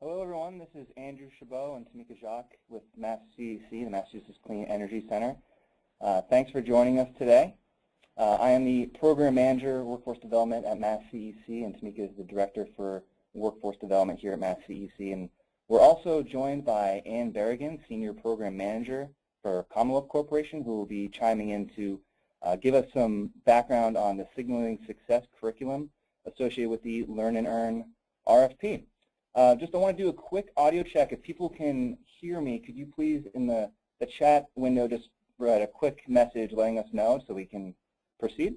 Hello everyone, this is Andrew Chabot and Tamika Jacques with MassCEC, the Massachusetts Clean Energy Center. Thanks for joining us today. I am the Program Manager, Workforce Development at MassCEC, and Tamika is the Director for Workforce Development here at MassCEC. And we're also joined by Ann Berrigan, Senior Program Manager for Commonwealth Corporation, who will be chiming in to give us some background on the Signaling Success curriculum associated with the Learn and Earn RFP. I want to do a quick audio check. If people can hear me, could you please, in the chat window, just write a quick message letting us know so we can proceed?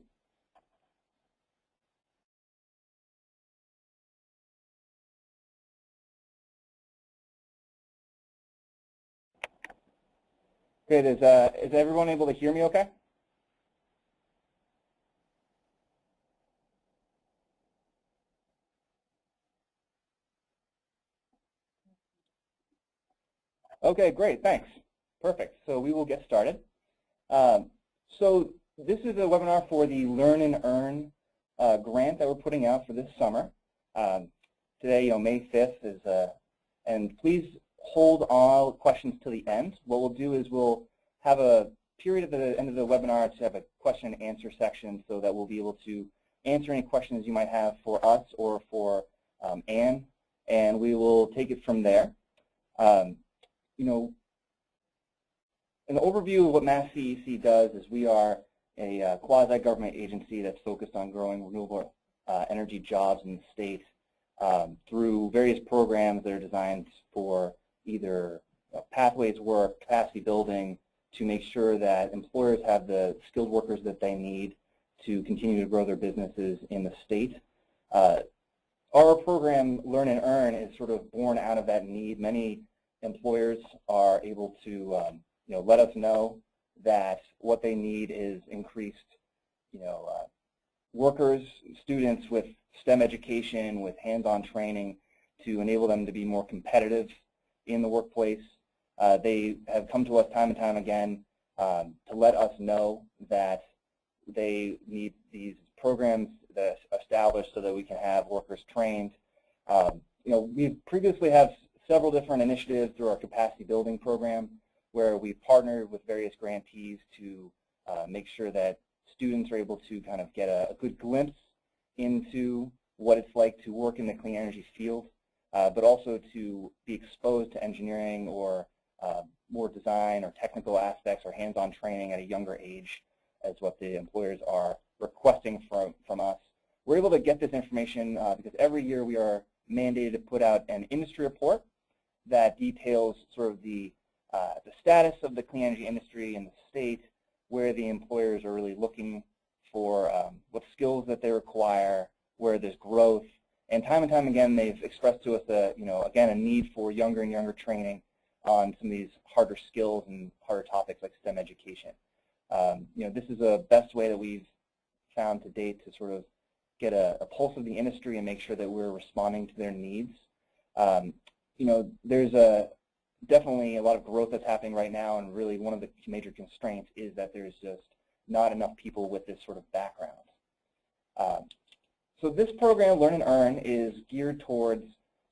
Great. Is everyone able to hear me okay? Okay, great, thanks. Perfect, so we will get started. So this is a webinar for the Learn and Earn grant that we're putting out for this summer. Today, May 5th, is, and please hold all questions to the end. What we'll do is we'll have a period at the end of the webinar to have a question and answer section so that we'll be able to answer any questions you might have for us or for Ann, and we will take it from there. An overview of what MassCEC does is we are a quasi-government agency that's focused on growing renewable energy jobs in the state through various programs that are designed for either pathways work, capacity building, to make sure that employers have the skilled workers that they need to continue to grow their businesses in the state. Our program, Learn and Earn, is sort of born out of that need. Many employers are able to let us know that what they need is increased workers, students with STEM education, with hands-on training to enable them to be more competitive in the workplace. They have come to us time and time again to let us know that they need these programs that established so that we can have workers trained. We previously have several different initiatives through our capacity building program where we partnered with various grantees to make sure that students are able to kind of get a good glimpse into what it's like to work in the clean energy field, but also to be exposed to engineering or more design or technical aspects or hands-on training at a younger age as what the employers are requesting from us. We're able to get this information because every year we are mandated to put out an industry report that details sort of the status of the clean energy industry in the state, where the employers are really looking for what skills that they require, where there's growth, and time again they've expressed to us again a need for younger and younger training on some of these harder skills and harder topics like STEM education. This is the best way that we've found to date to sort of get a pulse of the industry and make sure that we're responding to their needs. There's definitely a lot of growth that's happening right now, and really one of the major constraints is that there's just not enough people with this sort of background. So this program, Learn and Earn, is geared towards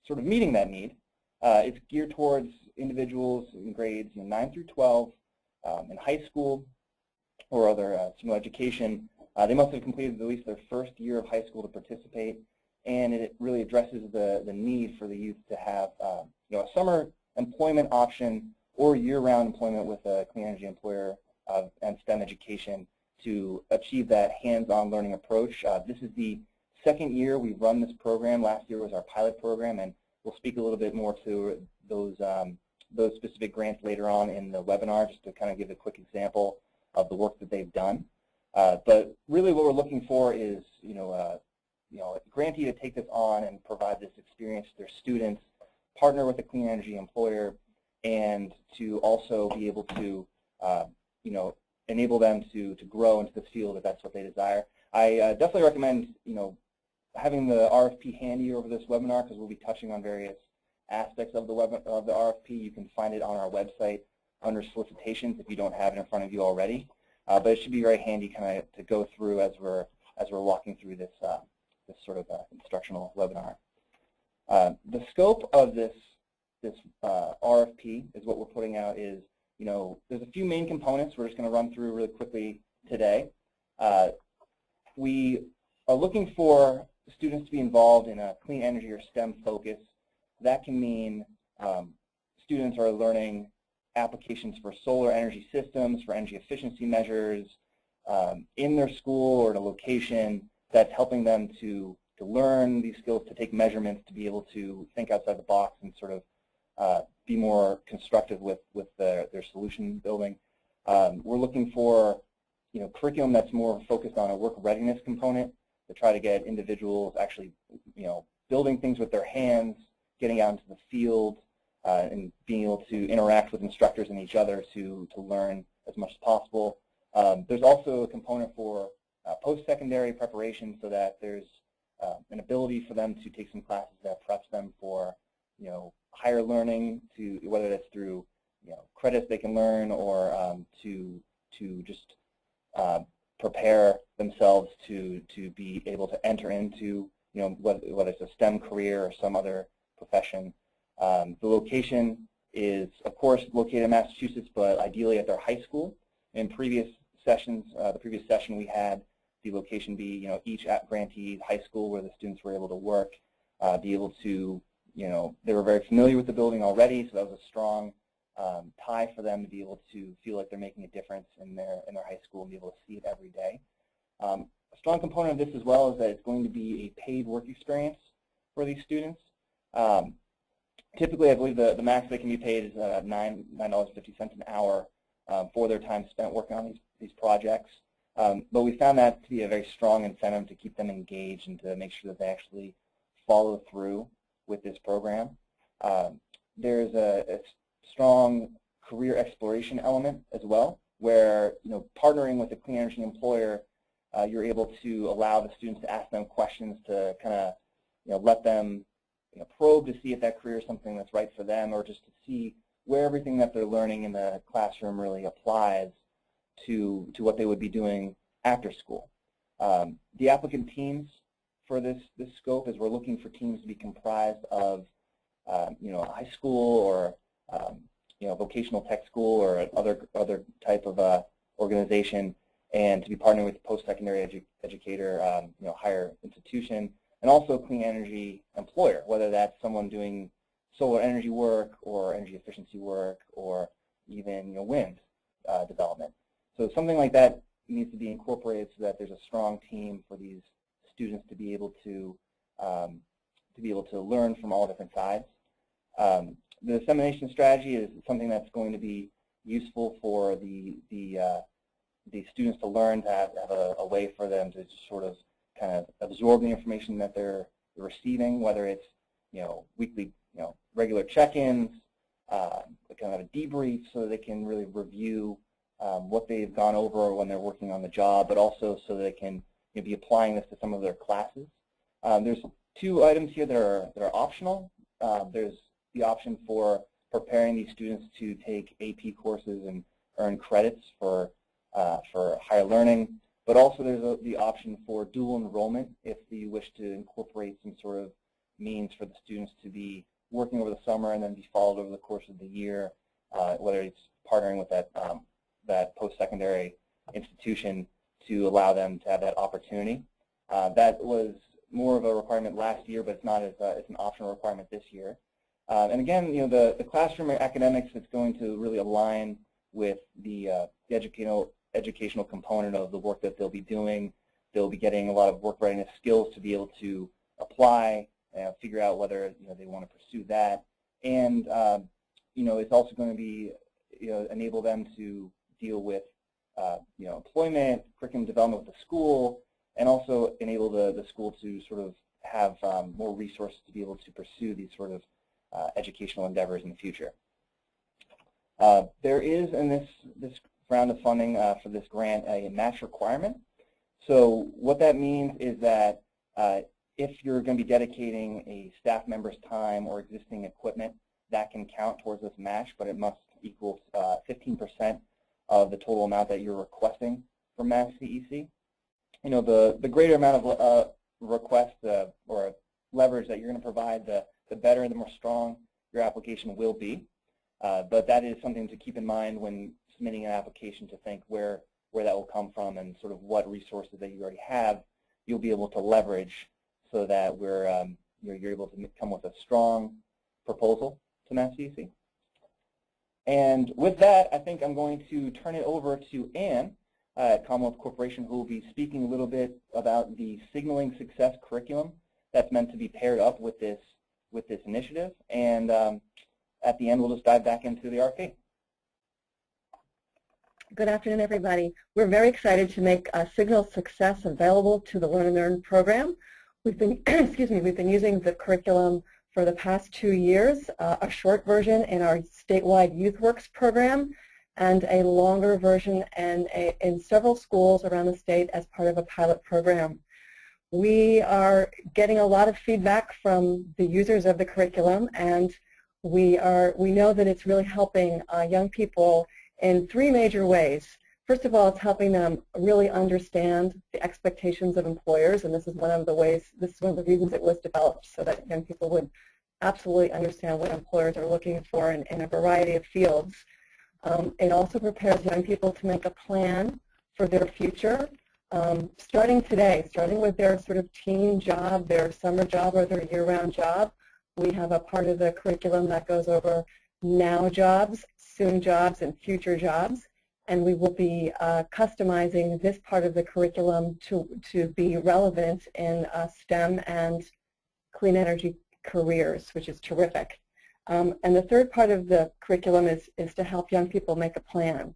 sort of meeting that need. It's geared towards individuals in grades 9 through 12 in high school or other similar education. They must have completed at least their first year of high school to participate, and it really addresses the need for the youth to have a summer employment option or year-round employment with a clean energy employer and STEM education to achieve that hands-on learning approach. This is the second year we've run this program. Last year was our pilot program, and we'll speak a little bit more to those specific grants later on in the webinar, just to kind of give a quick example of the work that they've done. But really what we're looking for is a grantee to take this on and provide this experience to their students, partner with a clean energy employer, and to also be able to enable them to grow into this field if that's what they desire. I definitely recommend having the RFP handy over this webinar, because we'll be touching on various aspects of the RFP. You can find it on our website under solicitations if you don't have it in front of you already. But it should be very handy kind of to go through as we're walking through this this sort of instructional webinar. The scope of this RFP is what we're putting out is, there's a few main components we're just going to run through really quickly today. We are looking for students to be involved in a clean energy or STEM focus. That can mean students are learning applications for solar energy systems, for energy efficiency measures in their school or in a location that's helping them to learn these skills, to take measurements, to be able to think outside the box and sort of be more constructive with their solution building. We're looking for curriculum that's more focused on a work readiness component to try to get individuals actually building things with their hands, getting out into the field, and being able to interact with instructors and each other to learn as much as possible. There's also a component for post-secondary preparation so that there's an ability for them to take some classes that preps them for higher learning, to whether that's through credits they can learn or to just prepare themselves to be able to enter into whether it's a STEM career or some other profession. The location is, of course, located in Massachusetts, but ideally at their high school. In previous sessions, the previous session we had the location be, each grantee's high school where the students were able to work, be able to, they were very familiar with the building already, so that was a strong tie for them to be able to feel like they're making a difference in their high school and be able to see it every day. A strong component of this as well is that it's going to be a paid work experience for these students. Typically, I believe the max they can be paid is $9.50 an hour for their time spent working on these projects. But we found that to be a very strong incentive to keep them engaged and to make sure that they actually follow through with this program. There's a strong career exploration element as well, where partnering with a clean energy employer, you're able to allow the students to ask them questions to kind of let them probe to see if that career is something that's right for them, or just to see where everything that they're learning in the classroom really applies to what they would be doing after school. The applicant teams for this scope is we're looking for teams to be comprised of a high school or vocational tech school or other type of organization, and to be partnering with a post-secondary educator, higher institution, and also a clean energy employer, whether that's someone doing solar energy work or energy efficiency work or even wind development. So something like that needs to be incorporated so that there's a strong team for these students to be able to learn from all different sides. The dissemination strategy is something that's going to be useful for the students to learn, to have a way for them to just sort of kind of absorb the information that they're receiving, whether it's weekly regular check-ins, kind of a debrief so that they can really review what they've gone over when they're working on the job, but also so they can be applying this to some of their classes. There's two items here that are optional. There's the option for preparing these students to take AP courses and earn credits for higher learning, but also there's the option for dual enrollment if you wish to incorporate some sort of means for the students to be working over the summer and then be followed over the course of the year, whether it's partnering with that post-secondary institution to allow them to have that opportunity. That was more of a requirement last year, but it's not as it's an optional requirement this year. And again, the classroom academics is going to really align with the educational component of the work that they'll be doing. They'll be getting a lot of work readiness skills to be able to apply and figure out whether they want to pursue that. And it's also going to be enable them to deal with employment, curriculum development with the school, and also enable the school to sort of have more resources to be able to pursue these sort of educational endeavors in the future. There is in this round of funding for this grant a match requirement. So what that means is that if you're going to be dedicating a staff member's time or existing equipment, that can count towards this match, but it must equal 15% of the total amount that you're requesting from Mass CEC. The greater amount of request or leverage that you're going to provide, the the better and the more strong your application will be. But that is something to keep in mind when submitting an application, to think where that will come from and sort of what resources that you already have you'll be able to leverage so that you're able to come with a strong proposal to Mass DEC. And with that, I think I'm going to turn it over to Ann at Commonwealth Corporation, who will be speaking a little bit about the Signaling Success curriculum that's meant to be paired up with this initiative. And at the end, we'll just dive back into the RFP. Good afternoon, everybody. We're very excited to make Signal Success available to the Learn and Earn program. We've been, we've been using the curriculum for the past 2 years, a short version in our statewide YouthWorks program, and a longer version in several schools around the state as part of a pilot program. We are getting a lot of feedback from the users of the curriculum, and we know that it's really helping young people in 3 major ways. First of all, it's helping them really understand the expectations of employers, and this is one of the reasons it was developed, so that young people would absolutely understand what employers are looking for in a variety of fields. It also prepares young people to make a plan for their future, starting today, starting with their sort of teen job, their summer job, or their year-round job. We have a part of the curriculum that goes over now jobs, soon jobs, and future jobs. And we will be customizing this part of the curriculum to be relevant in STEM and clean energy careers, which is terrific. And the third part of the curriculum is to help young people make a plan.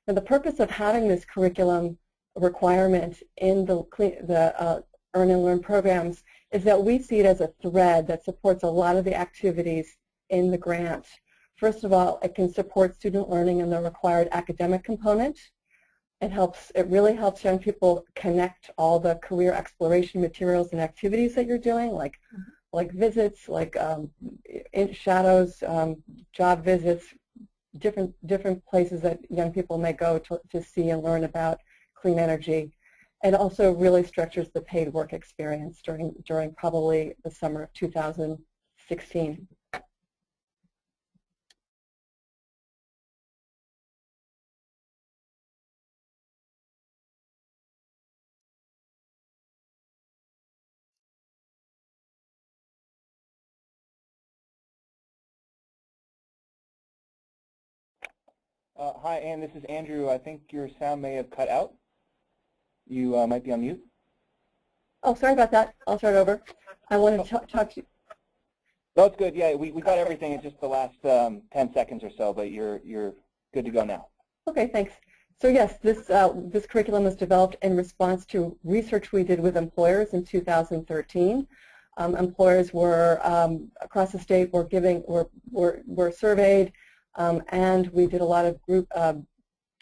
Now, the purpose of having this curriculum requirement in the Earn and Learn programs is that we see it as a thread that supports a lot of the activities in the grant. First of all, it can support student learning and the required academic component. It really helps young people connect all the career exploration materials and activities that you're doing, like visits, like shadows, job visits, different places that young people may go to see and learn about clean energy. It also really structures the paid work experience during probably the summer of 2016. Hi, Ann, this is Andrew. I think your sound may have cut out. You might be on mute. Oh, sorry about that. I'll start over. I want to talk to you. No, it's good. Yeah, we got everything in just the last 10 seconds or so, but you're good to go now. Okay, thanks. So yes, this curriculum was developed in response to research we did with employers in 2013. Employers were across the state were surveyed. And we did a lot of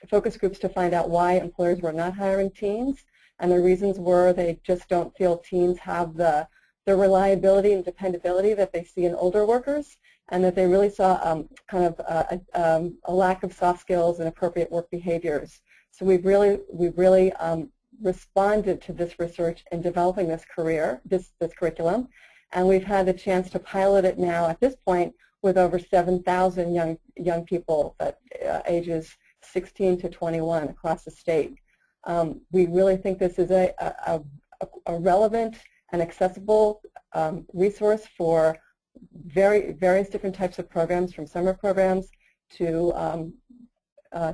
focus groups to find out why employers were not hiring teens. And the reasons were they just don't feel teens have the reliability and dependability that they see in older workers, and that they really saw kind of a lack of soft skills and appropriate work behaviors. So we've really responded to this research in developing this curriculum, and we've had the chance to pilot it now at this point with over 7,000 young people at ages 16 to 21 across the state. We really think this is a relevant and accessible resource for various different types of programs, from summer programs to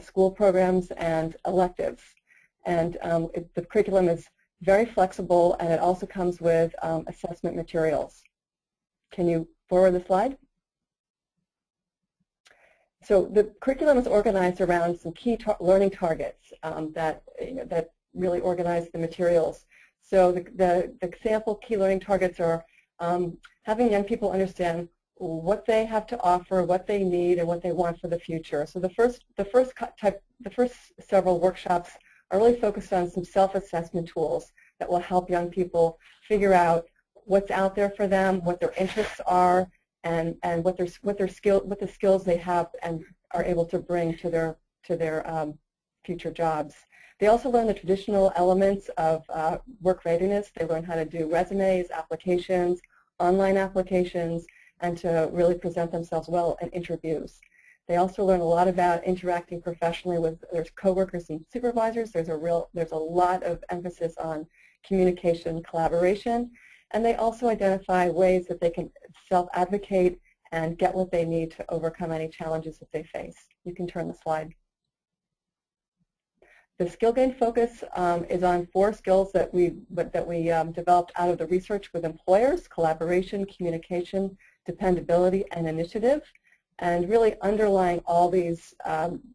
school programs and electives. And the curriculum is very flexible, and it also comes with assessment materials. Can you forward the slide? So the curriculum is organized around some key learning targets that really organize the materials. So the example key learning targets are having young people understand what they have to offer, what they need, and what they want for the future. So the first several workshops are really focused on some self-assessment tools that will help young people figure out what's out there for them, what their interests are, and what the skills they have and are able to bring to their future jobs. They also learn the traditional elements of work readiness. They learn how to do resumes, applications, online applications, and to really present themselves well in interviews. They also learn a lot about interacting professionally with their coworkers and supervisors. There's a lot of emphasis on communication and collaboration. And they also identify ways that they can self-advocate and get what they need to overcome any challenges that they face. You can turn the slide. The skill gain focus is on 4 skills that we developed out of the research with employers: collaboration, communication, dependability, and initiative. And really underlying all these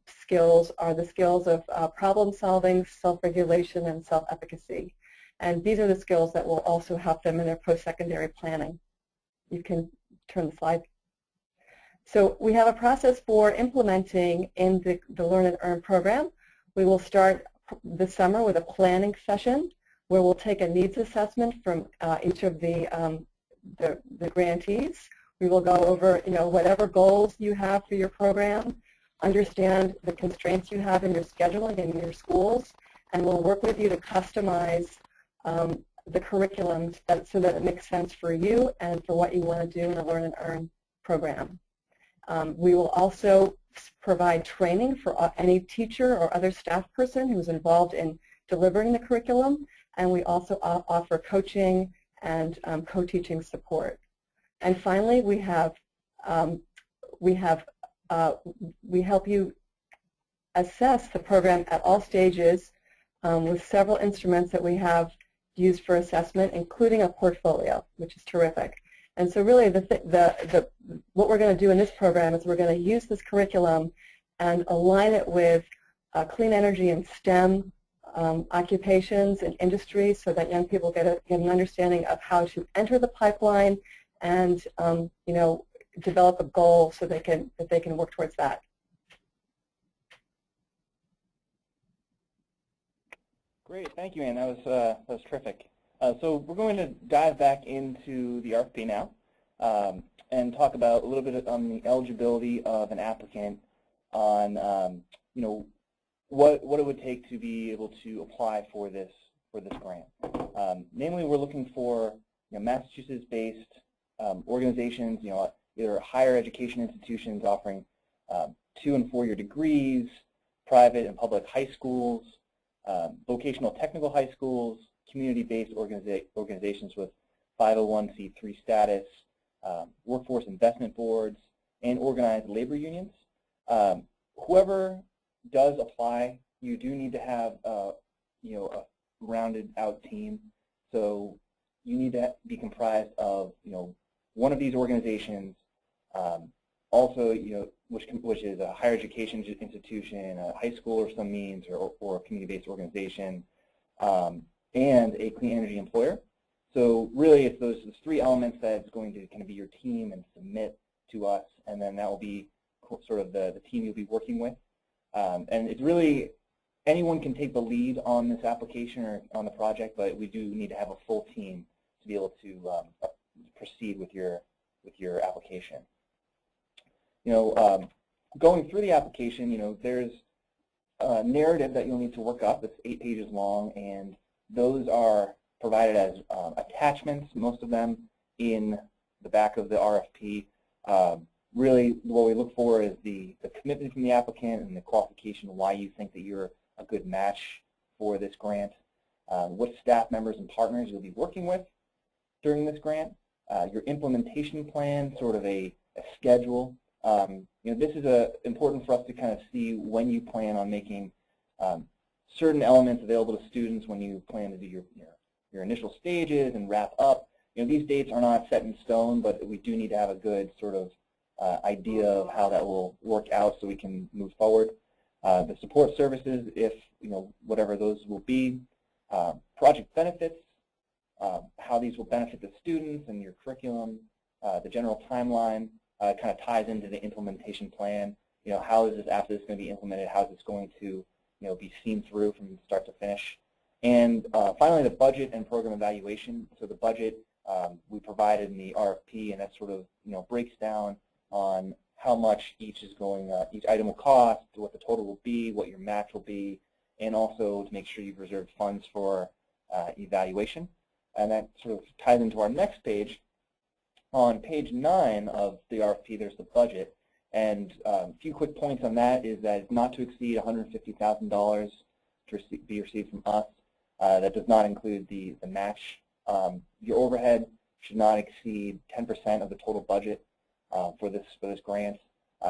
skills are the skills of problem solving, self-regulation, and self-efficacy. And these are the skills that will also help them in their post-secondary planning. You can turn the slide. So we have a process for implementing in the Learn and Earn program. We will start this summer with a planning session where we'll take a needs assessment from each of the grantees. We will go over, whatever goals you have for your program, understand the constraints you have in your scheduling and in your schools, and we'll work with you to customize the curriculum so that it makes sense for you and for what you want to do in a Learn and Earn program. We will also provide training for any teacher or other staff person who's involved in delivering the curriculum, and we also offer coaching and co-teaching support. And finally, we help you assess the program at all stages with several instruments that we have used for assessment, including a portfolio, which is terrific. And so really what we're going to do in this program is we're going to use this curriculum and align it with clean energy and STEM occupations and industries so that young people get an understanding of how to enter the pipeline and develop a goal so that they can work towards that. Great, thank you, Ann. That was terrific. So we're going to dive back into the RFP now and talk about a little bit on the eligibility of an applicant, on what it would take to be able to apply for this grant. Namely, we're looking for Massachusetts-based organizations, either higher education institutions offering 2- and 4-year degrees, private and public high schools, vocational technical high schools, community-based organizations with 501c3 status, workforce investment boards, and organized labor unions. Whoever does apply, you do need to have a rounded out team. So you need to be comprised of one of these organizations, also which is a higher education institution, a high school or some means, or a community-based organization, and a clean energy employer. So really it's those 3 elements that's going to kind of be your team and submit to us, and then that will be sort of the team you'll be working with. And it's really, anyone can take the lead on this application or on the project, but we do need to have a full team to be able to proceed with your application. Going through the application, there's a narrative that you'll need to work up that's 8 pages long, and those are provided as attachments, most of them in the back of the RFP. Really, what we look for is the commitment from the applicant and the qualification of why you think that you're a good match for this grant, what staff members and partners you'll be working with during this grant, your implementation plan, sort of a schedule. This is important for us to kind of see when you plan on making certain elements available to students, when you plan to do your initial stages and wrap up. These dates are not set in stone, but we do need to have a good sort of idea of how that will work out so we can move forward. The support services, if whatever those will be, project benefits, how these will benefit the students and your curriculum, the general timeline kind of ties into the implementation plan. How is this, after this, going to be implemented? How is this going to be seen through from start to finish? And finally, the budget and program evaluation. So the budget we provided in the RFP, and that sort of breaks down on how much each item will cost, what the total will be, what your match will be, and also to make sure you've reserved funds for evaluation. And that sort of ties into our next page, On page 9 of the RFP, there's the budget, and a few quick points on that is that it's not to exceed $150,000 to be received from us. That does not include the match. Your overhead should not exceed 10% of the total budget for this grant.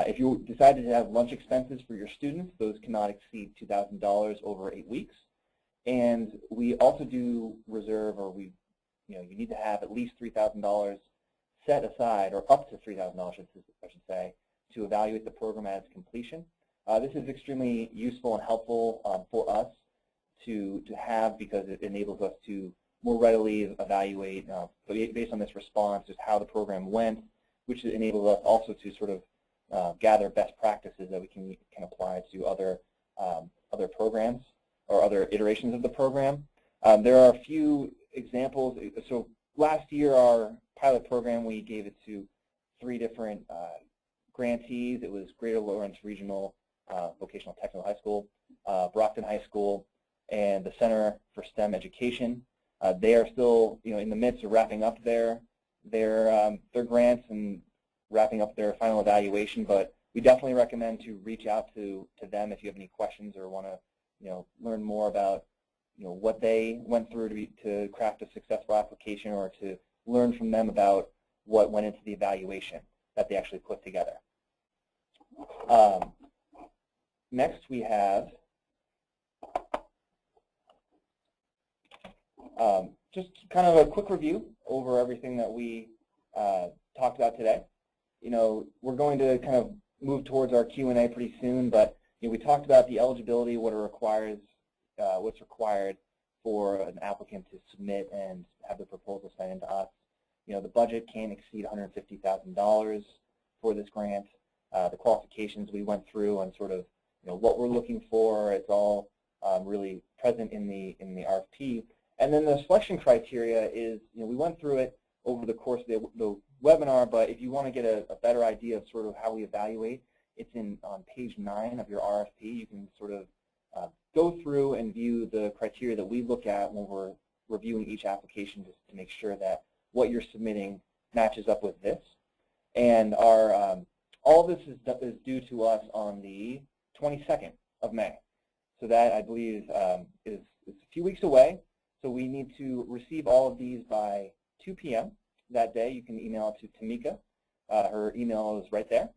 If you decided to have lunch expenses for your students, those cannot exceed $2,000 over 8 weeks. And we also do reserve, or you need to have at least $3,000 set aside, or up to $3,000, I should say, to evaluate the program at its completion. This is extremely useful and helpful for us to have, because it enables us to more readily evaluate, based on this response, just how the program went, which enables us also to sort of gather best practices that we can apply to other programs or other iterations of the program. There are a few examples. So last year, our pilot program, we gave it to 3 different grantees. It was Greater Lawrence Regional Vocational Technical High School, Brockton High School, and the Center for STEM Education. They are still, in the midst of wrapping up their grants and wrapping up their final evaluation. But we definitely recommend to reach out to them if you have any questions or want to, learn more about, what they went through to craft a successful application, or to learn from them about what went into the evaluation that they actually put together. Next, we have just kind of a quick review over everything that we talked about today. We're going to kind of move towards our Q&A pretty soon, but we talked about the eligibility, what it requires, what's required for an applicant to submit and have the proposal sent in to us. The budget can't exceed $150,000 for this grant. The qualifications we went through and sort of what we're looking for, it's all really present in the RFP. And then the selection criteria is, we went through it over the course of the webinar, but if you want to get a better idea of sort of how we evaluate, it's on page 9 of your RFP. You can sort of go through and view the criteria that we look at when we're reviewing each application, just to make sure that what you're submitting matches up with this. And our all this is due to us on the 22nd of May. So that, I believe, is a few weeks away. So we need to receive all of these by 2 p.m. that day. You can email it to Tamika. Her email is right there.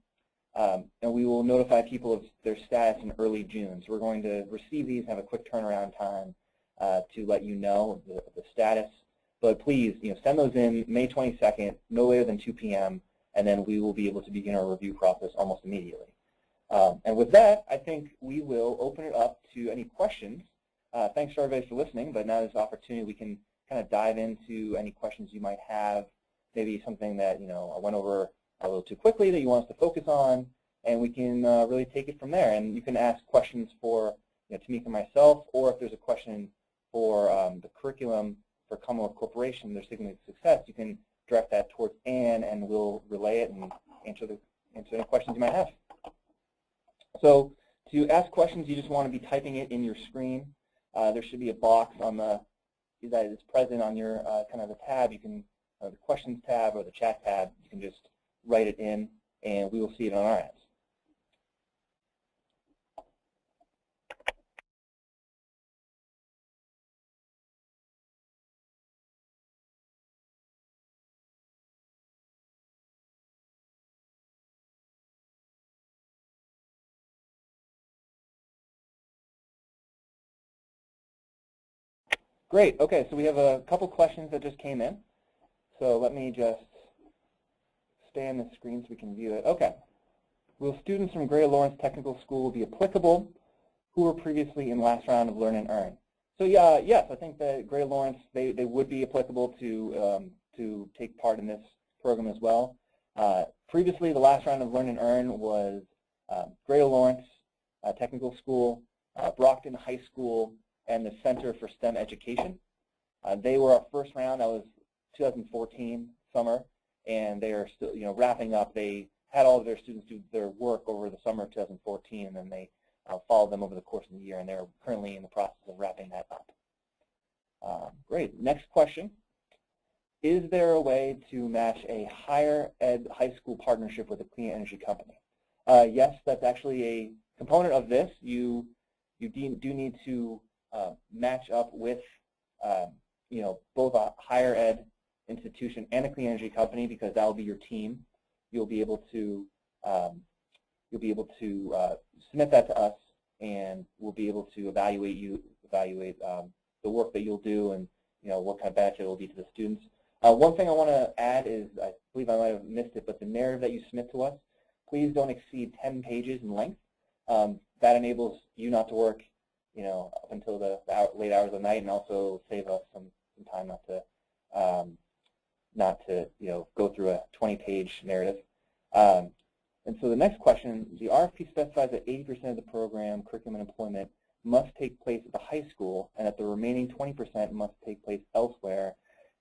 And we will notify people of their status in early June. So we're going to receive these and have a quick turnaround time to let you know the status. But please, send those in May 22nd, no later than 2 p.m., and then we will be able to begin our review process almost immediately. And with that, I think we will open it up to any questions. Thanks to everybody for listening, but now there's an opportunity we can kind of dive into any questions you might have, maybe something that I went over a little too quickly that you want us to focus on, and we can really take it from there. And you can ask questions for Tamika and myself, or if there's a question for the curriculum for Commonwealth Corporation, their Signaling Success, you can direct that towards Anne, and we'll relay it and answer any questions you might have. So to ask questions, you just want to be typing it in your screen. There should be a box on that is present on your kind of the tab. You can the questions tab or the chat tab. You can just write it in, and we will see it on our end. Great. Okay, so we have a couple questions that just came in. So let me just expand the screen so we can view it. Okay. Will students from Greater Lawrence Technical School be applicable who were previously in last round of Learn and Earn? So yeah, yes, I think that Greater Lawrence, they would be applicable to take part in this program as well. Previously, the last round of Learn and Earn was Greater Lawrence Technical School, Brockton High School, and the Center for STEM Education. They were our first round. That was 2014 summer, and they are still, wrapping up. They had all of their students do their work over the summer of 2014, and then they followed them over the course of the year, and they're currently in the process of wrapping that up. Great. Next question. is there a way to match a higher ed high school partnership with a clean energy company? Yes, that's actually a component of this. You do need to match up with both a higher ed institution and a clean energy company, because that will be your team. You'll be able to submit that to us, and we'll be able to evaluate the work that you'll do, and what kind of benefit it will be to the students. One thing I want to add is, I believe I might have missed it, but the narrative that you submit to us, please don't exceed 10 pages in length. That enables you not to work, up until the late hours of the night, and also save us some time not to go through a 20-page narrative. And so the next question, the RFP specifies that 80% of the program, curriculum, and employment must take place at the high school, and that the remaining 20% must take place elsewhere.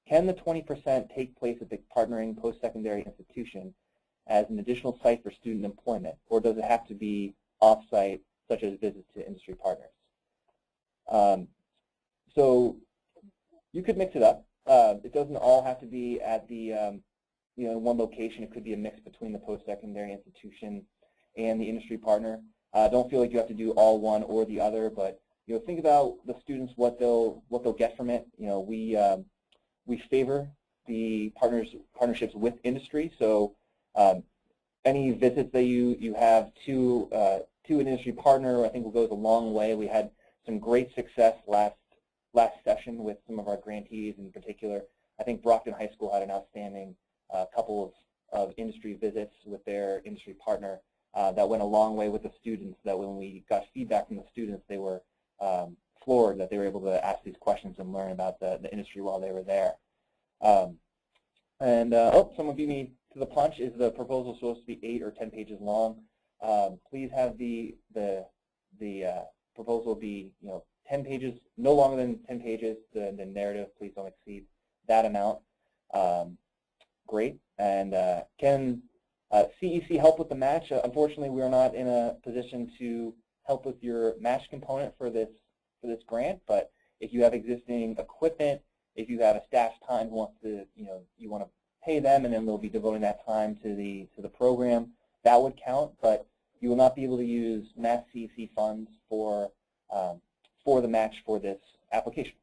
Can the 20% take place at the partnering post-secondary institution as an additional site for student employment, or does it have to be off-site, such as visits to industry partners? So you could mix it up. It doesn't all have to be at the in one location. It could be a mix between the post-secondary institution and the industry partner. Don't feel like you have to do all one or the other, but think about the students, what they'll get from it. We favor the partnerships with industry. So any visits that you have to an industry partner, I think will go a long way. We had some great success last session with some of our grantees in particular. I think Brockton High School had an outstanding couple of industry visits with their industry partner that went a long way with the students, that when we got feedback from the students, they were floored that they were able to ask these questions and learn about the industry while they were there. Someone beat me to the punch. Is the proposal supposed to be 8 or 10 pages long? Please have the proposal be 10 pages, no longer than 10 pages. The narrative, please don't exceed that amount. Great. And can CEC help with the match? Unfortunately, we are not in a position to help with your match component for this grant. But if you have existing equipment, if you have a staff time who wants to, you want to pay them, and then they'll be devoting that time to the program, that would count. But you will not be able to use Mass CEC funds for the match for this application.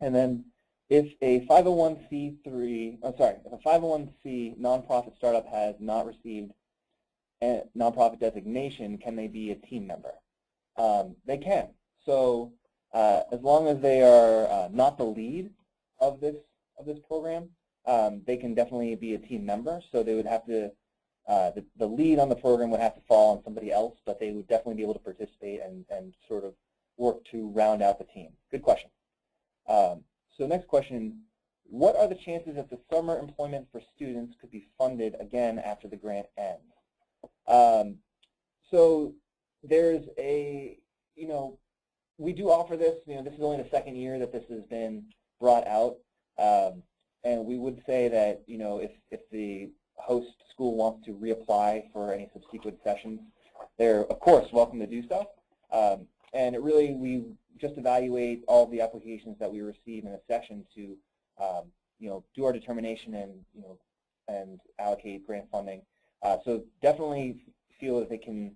And then if a 501c3, if a 501c nonprofit startup has not received a nonprofit designation, can they be a team member? They can. So as long as they are not the lead of this program, they can definitely be a team member. So they would have to, the lead on the program would have to fall on somebody else, but they would definitely be able to participate and sort of work to round out the team. Good question. So next question, what are the chances that the summer employment for students could be funded again after the grant ends? So there's a, we do offer this. This is only the second year that this has been brought out. And we would say that, if the host school wants to reapply for any subsequent sessions, they're, of course, welcome to do so. And it really, we just evaluate all of the applications that we receive in a session to, do our determination and allocate grant funding. So definitely feel that they can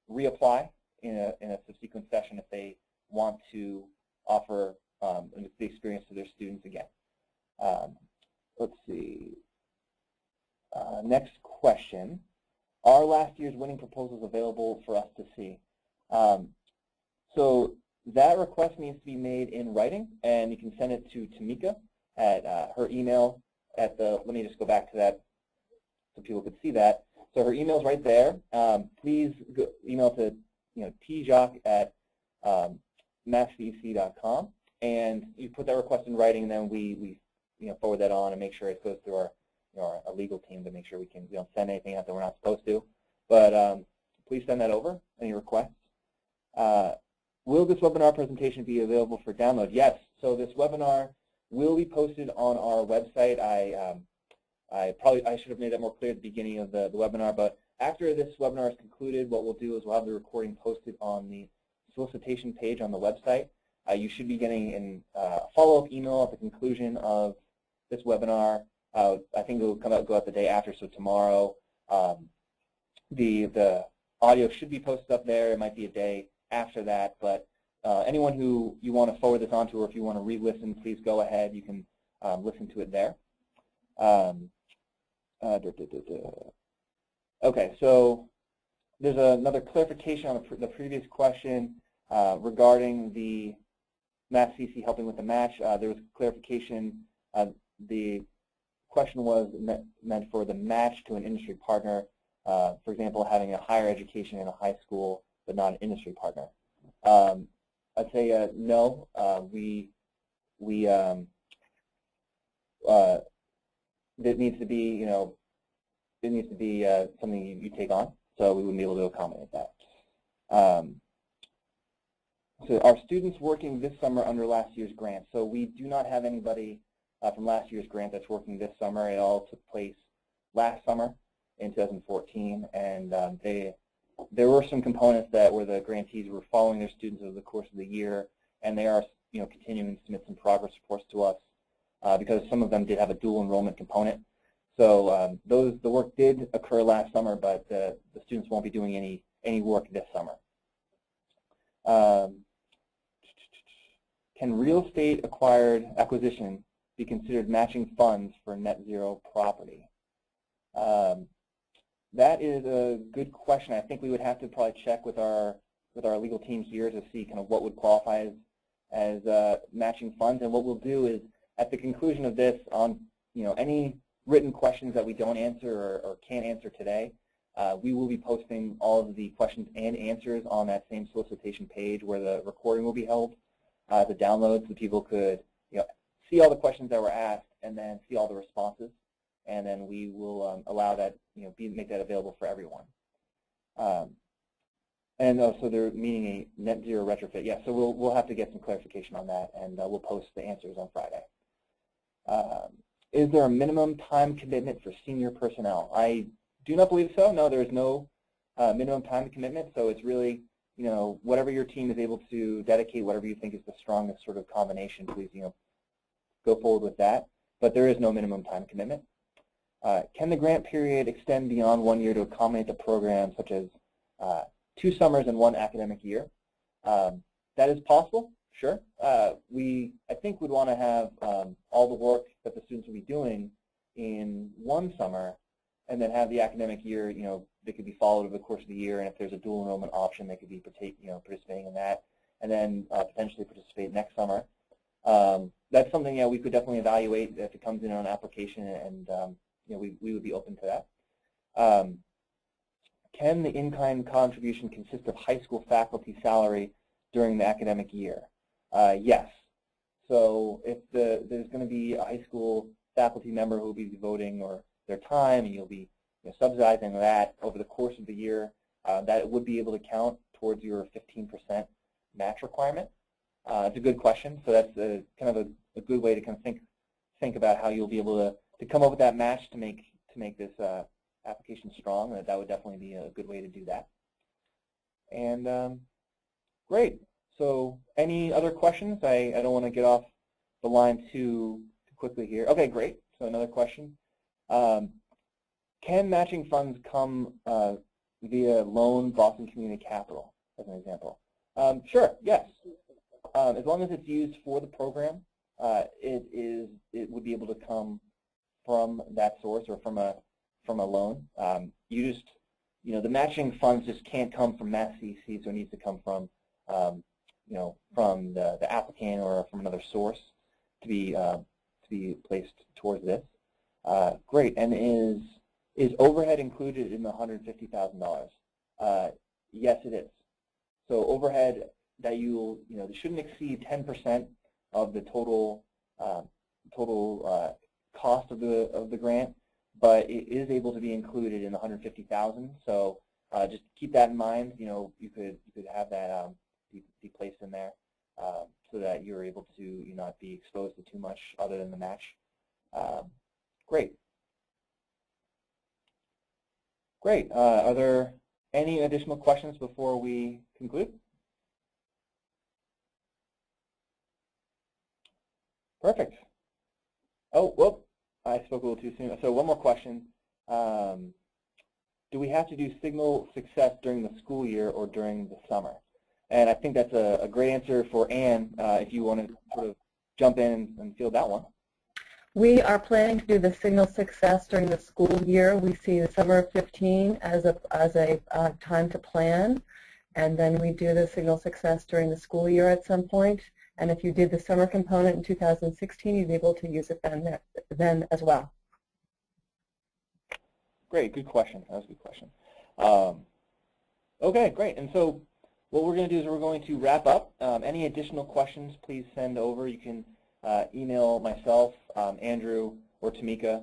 reapply in a subsequent session if they want to offer the experience to their students again. Let's see. Next question. Are last year's winning proposals available for us to see? So that request needs to be made in writing, and you can send it to Tamika at her email at the, let me just go back to that so people could see that. So her email's right there. Please go, email to tjock at massvc.com, and you put that request in writing, and then we forward that on and make sure it goes through our our legal team to make sure we don't send anything out that we're not supposed to. But please send that over, any requests. Will this webinar presentation be available for download? Yes. So this webinar will be posted on our website. I should have made that more clear at the beginning of the webinar, but after this webinar is concluded, what we'll do is we'll have the recording posted on the solicitation page on the website. You should be getting a follow-up email at the conclusion of this webinar. I think it will go out the day after, so tomorrow. The audio should be posted up there. It might be a day after that, but anyone who you want to forward this on to, or if you want to re-listen, please go ahead. You can listen to it there. Okay, so there's another clarification on the previous question regarding the MassCC helping with the match. There was clarification. The question was meant for the match to an industry partner, for example, having a higher education in a high school but not an industry partner. I'd say no. It needs to be, it needs to be something you take on, so we wouldn't be able to accommodate that. So are students working this summer under last year's grant? So we do not have anybody from last year's grant that's working this summer. It all took place last summer in 2014, and there were some components that where the grantees were following their students over the course of the year, and they are continuing to submit some progress reports to us because some of them did have a dual enrollment component. So the work did occur last summer, but the students won't be doing any work this summer. Can real estate acquired acquisition be considered matching funds for net zero property? That is a good question. I think we would have to probably check with our legal team here to see kind of what would qualify as matching funds. And what we'll do is at the conclusion of this, on any written questions that we don't answer or can't answer today, we will be posting all of the questions and answers on that same solicitation page where the recording will be held. The download, so people could see all the questions that were asked and then see all the responses, and then we will allow that, make that available for everyone. And so they're meaning a net zero retrofit. Yeah, so we'll have to get some clarification on that, and we'll post the answers on Friday. Is there a minimum time commitment for senior personnel? I do not believe so. No, there is no minimum time commitment, so it's really whatever your team is able to dedicate, whatever you think is the strongest sort of combination, please, go forward with that. But there is no minimum time commitment. Can the grant period extend beyond 1 year to accommodate the program, such as 2 summers and 1 academic year? That is possible, sure. I think we'd want to have all the work that the students will be doing in 1 summer, and then have the academic year, they could be followed over the course of the year, and if there's a dual enrollment option, they could be participating in that, and then potentially participate next summer. That's something we could definitely evaluate if it comes in on an application, and we would be open to that. Can the in-kind contribution consist of high school faculty salary during the academic year? Yes. So if there's going to be a high school faculty member who will be devoting their time, and you'll be subsidizing that over the course of the year, that would be able to count towards your 15% match requirement. It's a good question. So that's kind of a good way to kind of think about how you'll be able to come up with that match to make this application strong. That would definitely be a good way to do that. And great. So any other questions? I don't want to get off the line too quickly here. Okay, great. So another question. Can matching funds come via loan Boston Community Capital, as an example? Sure, yes. As long as it's used for the program, it would be able to come from that source or from a loan. The matching funds just can't come from MassCC, so it needs to come from from the applicant or from another source to be placed towards this. Great. And is overhead included in the $150,000? Yes, it is. So overhead that they shouldn't exceed 10% of the total cost of the grant, but it is able to be included in the $150,000. So just keep that in mind. You could have that be placed in there so that you're able to not be exposed to too much other than the match. Great. Great. Are there any additional questions before we conclude? Perfect. Oh, well, I spoke a little too soon. So one more question. Do we have to do signal success during the school year or during the summer? And I think that's a great answer for Anne, if you want to sort of jump in and field that one. We are planning to do the signal success during the school year. We see the summer of 15 as a time to plan, and then we do the signal success during the school year at some point. And if you did the summer component in 2016, you'd be able to use it then as well. Great, good question. That was a good question. Okay, great. And so what we're going to do is we're going to wrap up. Any additional questions, please send over. You can email myself, Andrew, or Tamika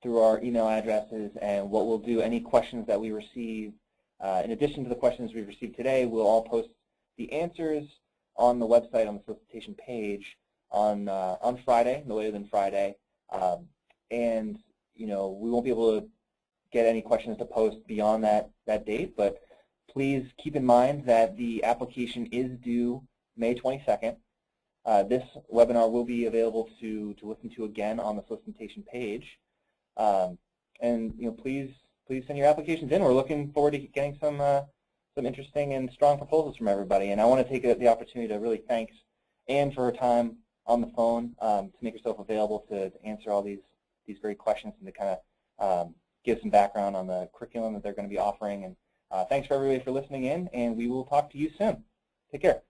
through our email addresses. And what we'll do, any questions that we receive, in addition to the questions we've received today, we'll all post the answers on the website on the solicitation page on Friday, no later than Friday. And you know, we won't be able to get any questions to post beyond that date, but please keep in mind that the application is due May 22nd. This webinar will be available to listen to again on the solicitation page. And you know, please send your applications in. We're looking forward to getting some interesting and strong proposals from everybody. And I want to take the opportunity to really thank Anne for her time on the phone to make herself available to answer all these great questions and to kind of give some background on the curriculum that they're going to be offering. And thanks for everybody for listening in, and we will talk to you soon. Take care.